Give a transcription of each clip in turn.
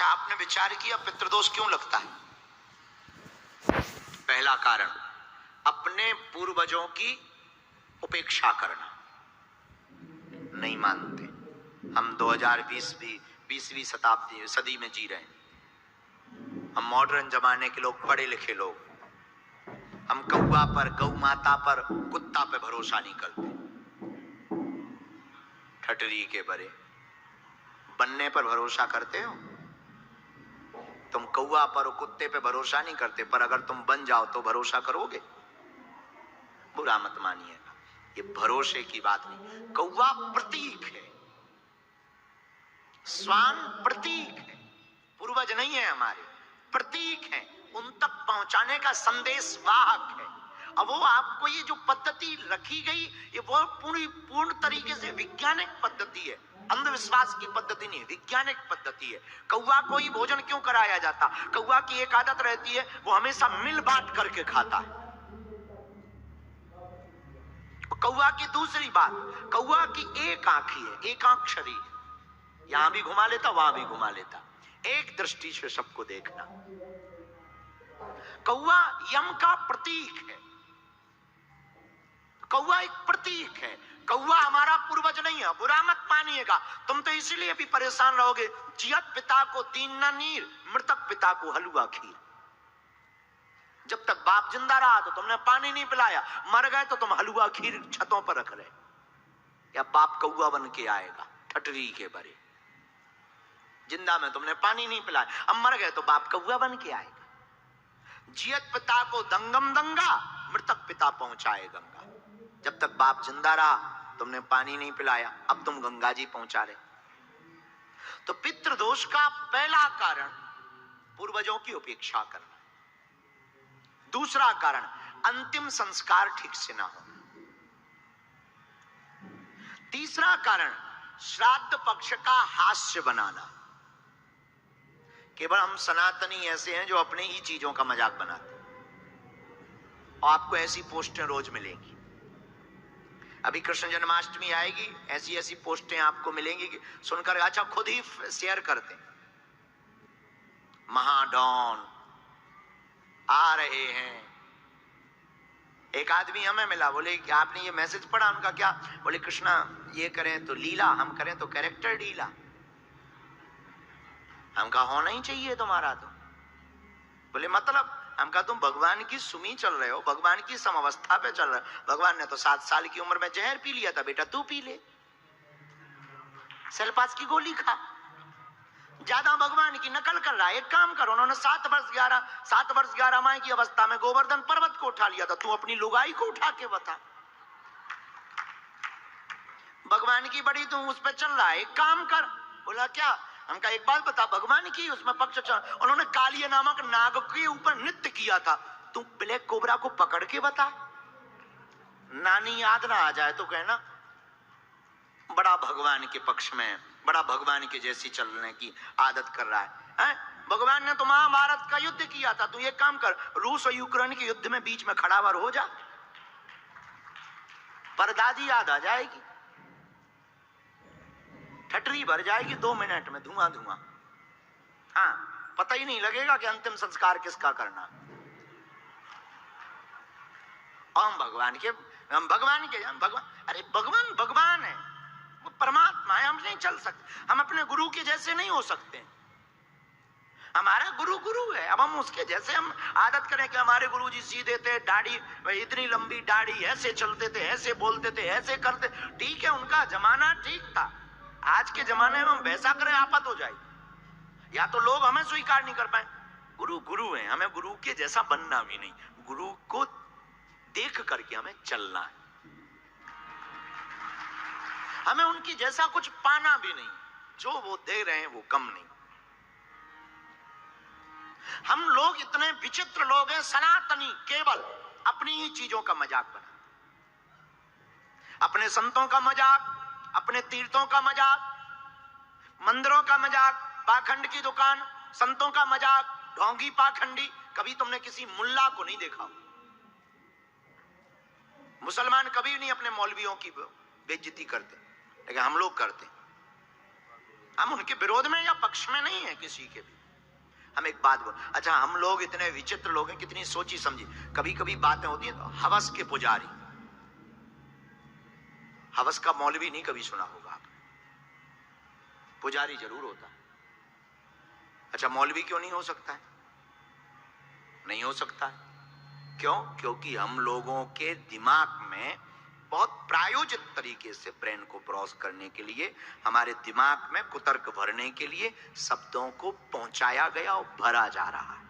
अच्छा, आपने विचार किया पितृदोष क्यों लगता है? पहला कारण, अपने पूर्वजों की उपेक्षा करना। नहीं मानते। हम 2020वीं सदी में जी रहे हैं। हम मॉडर्न जमाने के लोग, पढ़े लिखे लोग। हम कौवा पर, गौ माता पर, कुत्ता पे भरोसा नहीं करते। ठटरी के बरे बनने पर भरोसा करते हो? तुम कौवा पर और कुत्ते पे भरोसा नहीं करते, पर अगर तुम बन जाओ तो भरोसा करोगे? बुरा मत मानिएगा, ये भरोसे की बात नहीं। कौवा प्रतीक है, स्वान प्रतीक है, पूर्वज नहीं है हमारे, प्रतीक है, उन तक पहुंचाने का संदेश वाहक है। अब वो आपको ये जो पद्धति रखी गई, ये वो पूर्ण तरीके से वैज्ञानिक पद्धति है, अंधविश्वास की पद्धति नहीं, वैज्ञानिक पद्धति है। कौवा को ही भोजन क्यों कराया जाता? कौवा की एक आदत रहती है, वो हमेशा मिल बांट करके खाता है। कौवा की दूसरी बात, कौवा की एक आंख ही है, एकाक्षरी, यहां भी घुमा लेता, वहां भी घुमा लेता, एक दृष्टि से सबको देखना। कौवा यम का प्रतीक है, कौवा एक प्रतीक है। कौवा हमारा पूर्वज नहीं है, बुरा मत मानिएगा। तुम तो इसीलिए भी परेशान रहोगे, जियत पिता को तीन न नीर, मृतक पिता को हलवा खीर। जब तक बाप जिंदा रहा तो तुमने पानी नहीं पिलाया, मर गए तो तुम हलवा खीर छतों पर रख रहे, या बाप कौवा बन के आएगा ठटरी के बरे। जिंदा में तुमने पानी नहीं पिलाया, अब मर गए तो बाप कौवा बन के आएगा। जियत पिता को दंगम दंगा, मृतक पिता पहुंचाए गंगा। जब तक बाप जिंदा रहा तुमने पानी नहीं पिलाया, अब तुम गंगा जी पहुंचा रहे। तो पितृदोष का पहला कारण पूर्वजों की उपेक्षा करना। दूसरा कारण, अंतिम संस्कार ठीक से ना हो। तीसरा कारण, श्राद्ध पक्ष का हास्य बनाना। केवल हम सनातनी ऐसे हैं जो अपने ही चीजों का मजाक बनाते हैं, और आपको ऐसी पोस्टें रोज मिलेंगी। अभी कृष्ण जन्माष्टमी आएगी, ऐसी ऐसी पोस्टें आपको मिलेंगी कि सुनकर अच्छा खुद ही शेयर करते हैं। महाडॉन आ रहे हैं। एक आदमी हमें मिला, बोले कि आपने ये मैसेज पढ़ा? उनका क्या? बोले कृष्णा ये करें तो लीला, हम करें तो कैरेक्टर ढीला। हमका होना ही चाहिए तुम्हारा तो। बोले मतलब? हमका तुम भगवान की सुमी चल रहे हो, भगवान की समावस्था पे चल रहे हो। भगवान ने तो 7 साल की उम्र में जहर पी लिया था, बेटा तू पी ले, सेल्पास की गोली खा। ज्यादा भगवान की नकल कर रहा है। एक काम करो, उन्होंने 7 वर्ष 11 माह की अवस्था में गोवर्धन पर्वत को उठा लिया था, तू अपनी लुगाई को उठा के बता। भगवान की बड़ी तू उस पर चल रहा है, एक काम कर। बोला क्या? हमका एक बात बता, भगवान की उसमें पक्ष चल, उन्होंने कालिया नामक नाग के ऊपर नृत्य किया था, तू ब्लैक कोबरा को पकड़ के बता। नानी याद ना आ जाए तो कहना बड़ा भगवान के पक्ष में, बड़ा भगवान के जैसी चलने की आदत कर रहा है। भगवान ने तो महाभारत का युद्ध किया था, तू ये काम कर, रूस और यूक्रेन के युद्ध में बीच में खड़ावर हो जा, परदादी याद आ जाएगी, ठटरी भर जाएगी 2 मिनट में, धुआं धुआं। हाँ, पता ही नहीं लगेगा कि अंतिम संस्कार किसका करना। हम भगवान के भगवान, अरे भगवान भगवान है, वो परमात्मा है, हम नहीं चल सकते, हम अपने गुरु के जैसे नहीं हो सकते। हमारा गुरु गुरु है, अब हम उसके जैसे हम आदत करें कि हमारे गुरु जी सीधे थे, दाढ़ी इतनी लंबी दाढ़ी, ऐसे चलते थे, ऐसे बोलते थे, ऐसे करते। ठीक है, उनका जमाना ठीक था, आज के जमाने में हम वैसा करें आफत हो जाए। या तो लोग हमें स्वीकार नहीं कर पाए, गुरु गुरु है, हमें गुरु के जैसा बनना भी नहीं, गुरु को देख करके हमें चलना है, हमें उनकी जैसा कुछ पाना भी नहीं, जो वो दे रहे हैं वो कम नहीं। हम लोग इतने विचित्र लोग हैं, सनातनी केवल अपनी ही चीजों का मजाक बना, अपने संतों का मजाक, अपने तीर्थों का मजाक, मंदिरों का मजाक, पाखंड की दुकान, संतों का मजाक, ढोंगी पाखंडी। कभी तुमने किसी मुल्ला को नहीं देखा? मुसलमान कभी नहीं अपने मौलवियों की बेइज्जती करते, लेकिन हम लोग करते। हम उनके विरोध में या पक्ष में नहीं है किसी के भी। हम एक बात बोल, अच्छा हम लोग इतने विचित्र लोग हैं, कितनी सोची समझी कभी कभी बातें होती हैं। तो हवस के पुजारी, हवस का मौलवी नहीं कभी सुना होगा आपने, पुजारी जरूर होता है। अच्छा मौलवी क्यों नहीं हो सकता है? नहीं हो सकता है। क्यों? क्योंकि हम लोगों के दिमाग में बहुत प्रायोजित तरीके से ब्रेन को ब्रॉस करने के लिए, हमारे दिमाग में कुतर्क भरने के लिए शब्दों को पहुंचाया गया और भरा जा रहा है।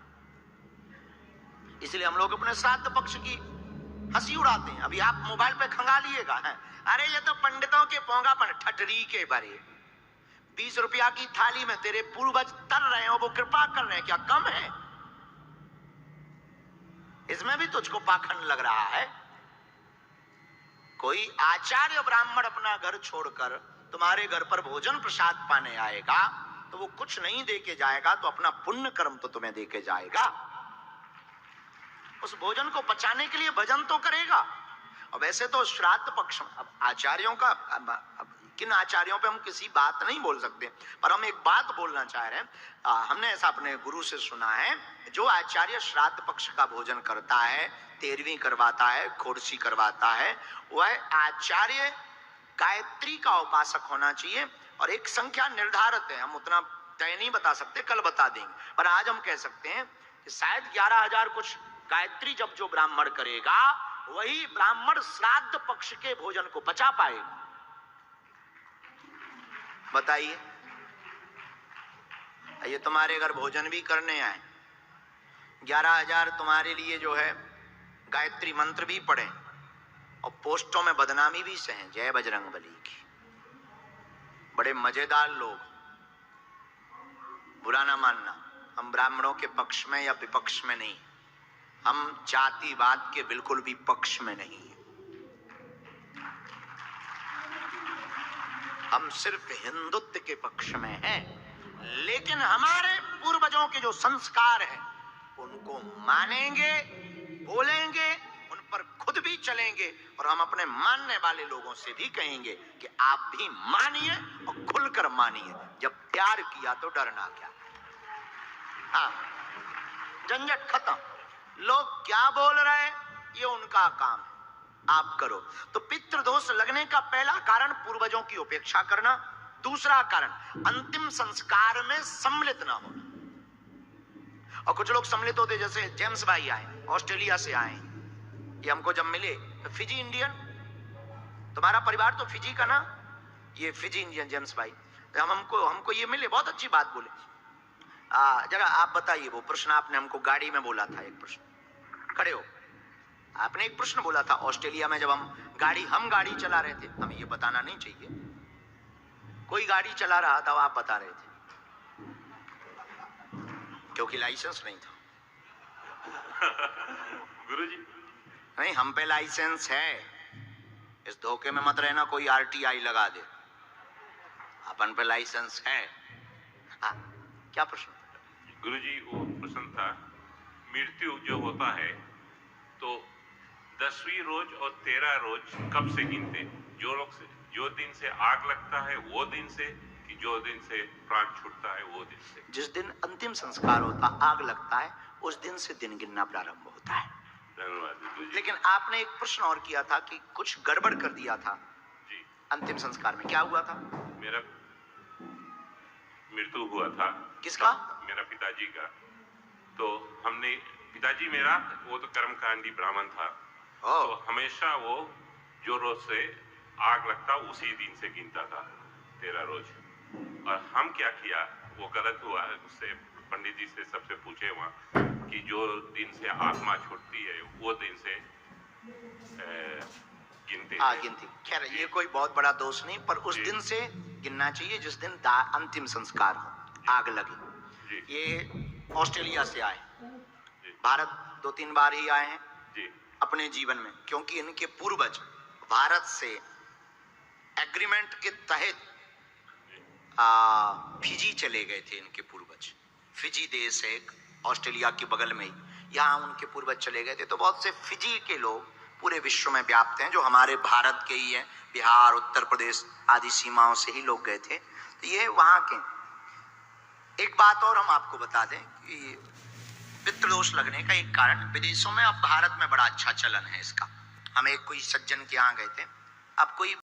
इसलिए हम लोग अपने श्राद्ध पक्ष की हंसी उड़ाते हैं। अभी आप मोबाइल पे खंगालिएगा, अरे ये तो पंडितों के पोंगापन, ठटरी के बारे। 20 रुपया की थाली में तेरे पूर्वज तर रहे हो, वो कृपा कर रहे हैं, क्या कम है? इसमें भी तुझको पाखंड लग रहा है? कोई आचार्य ब्राह्मण अपना घर छोड़कर तुम्हारे घर पर भोजन प्रसाद पाने आएगा तो वो कुछ नहीं देके जाएगा, तो अपना पुण्य कर्म तो तुम्हें देके जाएगा। उस भोजन को पचाने के लिए भजन तो करेगा। और वैसे तो श्राद्ध पक्ष, अब आचार्यों का, अब किन आचार्यों पे हम किसी बात नहीं बोल सकते, पर हम एक बात बोलना चाह रहे हैं। हमने ऐसा अपने गुरु से सुना है, जो आचार्य श्राद्ध पक्ष का भोजन करता है, तेरहवीं करवाता है, खोरसी करवाता है, वह आचार्य गायत्री का उपासक होना चाहिए। और एक संख्या निर्धारित है, हम उतना तय नहीं बता सकते, कल बता देंगे, पर आज हम कह सकते हैं कि शायद 11,000 कुछ गायत्री जब जो ब्राह्मण करेगा, वही ब्राह्मण श्राद्ध पक्ष के भोजन को पचा पाएगा। बताइए, ये तुम्हारे घर भोजन भी करने आए, 11,000 तुम्हारे लिए जो है गायत्री मंत्र भी पढ़े और पोस्टों में बदनामी भी सहें, जय बजरंगबली की। बड़े मजेदार लोग, बुरा ना मानना, हम ब्राह्मणों के पक्ष में या विपक्ष में नहीं, हम जातिवाद के बिल्कुल भी पक्ष में नहीं है। हम सिर्फ हिंदुत्व के पक्ष में हैं, लेकिन हमारे पूर्वजों के जो संस्कार हैं उनको मानेंगे, बोलेंगे, उन पर खुद भी चलेंगे, और हम अपने मानने वाले लोगों से भी कहेंगे कि आप भी मानिए और खुलकर मानिए। जब प्यार किया तो डरना क्या। हाँ, झंझट खत्म। लोग क्या बोल रहे हैं ये उनका काम है, आप करो। तो पितृदोष लगने का पहला कारण पूर्वजों की उपेक्षा करना, दूसरा कारण अंतिम संस्कार में सम्मिलित ना होना। और कुछ लोग सम्मिलित होते, जैसे जेम्स भाई आए, ऑस्ट्रेलिया से आए, ये हमको जब मिले तो फिजी इंडियन, तुम्हारा परिवार तो फिजी का ना, ये फिजी इंडियन जेम्स भाई, तो हमको ये मिले, बहुत अच्छी बात बोले। जरा आप बताइए, वो प्रश्न आपने हमको गाड़ी में बोला था, एक प्रश्न, खड़े हो, आपने एक प्रश्न बोला था ऑस्ट्रेलिया में, जब हम गाड़ी चला रहे थे, हमें ये बताना नहीं चाहिए, कोई गाड़ी चला रहा था, आप बता रहे थे, क्योंकि लाइसेंस नहीं था। गुरुजी, नहीं, हम पे लाइसेंस है, इस धोखे में मत रहना कोई आरटीआई लगा दे, अपन पे लाइसेंस है। हाँ, क्या प्रश्न? गुरुजी, वो प्रश्न था, मृत्यु जो होता है तो 10वीं रोज और 13 रोज कब से गिनते? जो दिन से आग लगता है वो दिन से, कि जो दिन से प्राण छूटता है वो दिन से? जिस दिन अंतिम संस्कार होता, आग लगता है, उस दिन से दिन गिनना प्रारंभ होता है। धन्यवाद गुरुजी। लेकिन आपने एक प्रश्न और किया था कि कुछ गड़बड़ कर दिया था जी, अंतिम संस्कार में, क्या हुआ था? मेरा मृत्यु हुआ था। किसका? मेरा पिताजी का। तो हमने, पिताजी मेरा वो तो कर्मकांडी ब्राह्मण था, तो हमेशा वो जो रोज से आग लगता उसी दिन से गिनता था 13 रोज। और हम क्या किया, वो गलत हुआ, उससे पंडित जी से सबसे पूछे वहाँ कि जो दिन से आत्मा छूटती है वो दिन से गिनते हैं। गिनती। खैर, ये कोई बहुत बड़ा दोष नहीं, पर उस दिन से गिनना चाहिए जिस दिन अंतिम संस्कार हो, आग लगे। ये ऑस्ट्रेलिया से आए, भारत 2-3 बार ही आए हैं जी अपने जीवन में, क्योंकि इनके पूर्वज भारत से एग्रीमेंट के तहत फिजी चले गए थे। इनके पूर्वज, फिजी देश है ऑस्ट्रेलिया के बगल में ही, यहाँ उनके पूर्वज चले गए थे। तो बहुत से फिजी के लोग पूरे विश्व में व्याप्त हैं, जो हमारे भारत के ही हैं, बिहार, उत्तर प्रदेश आदि सीमाओं से ही लोग गए थे। ये वहां के। एक बात और हम आपको बता दें कि पितृदोष लगने का एक कारण, विदेशों में अब भारत में बड़ा अच्छा चलन है इसका। हम एक कोई सज्जन के यहाँ गए थे, अब कोई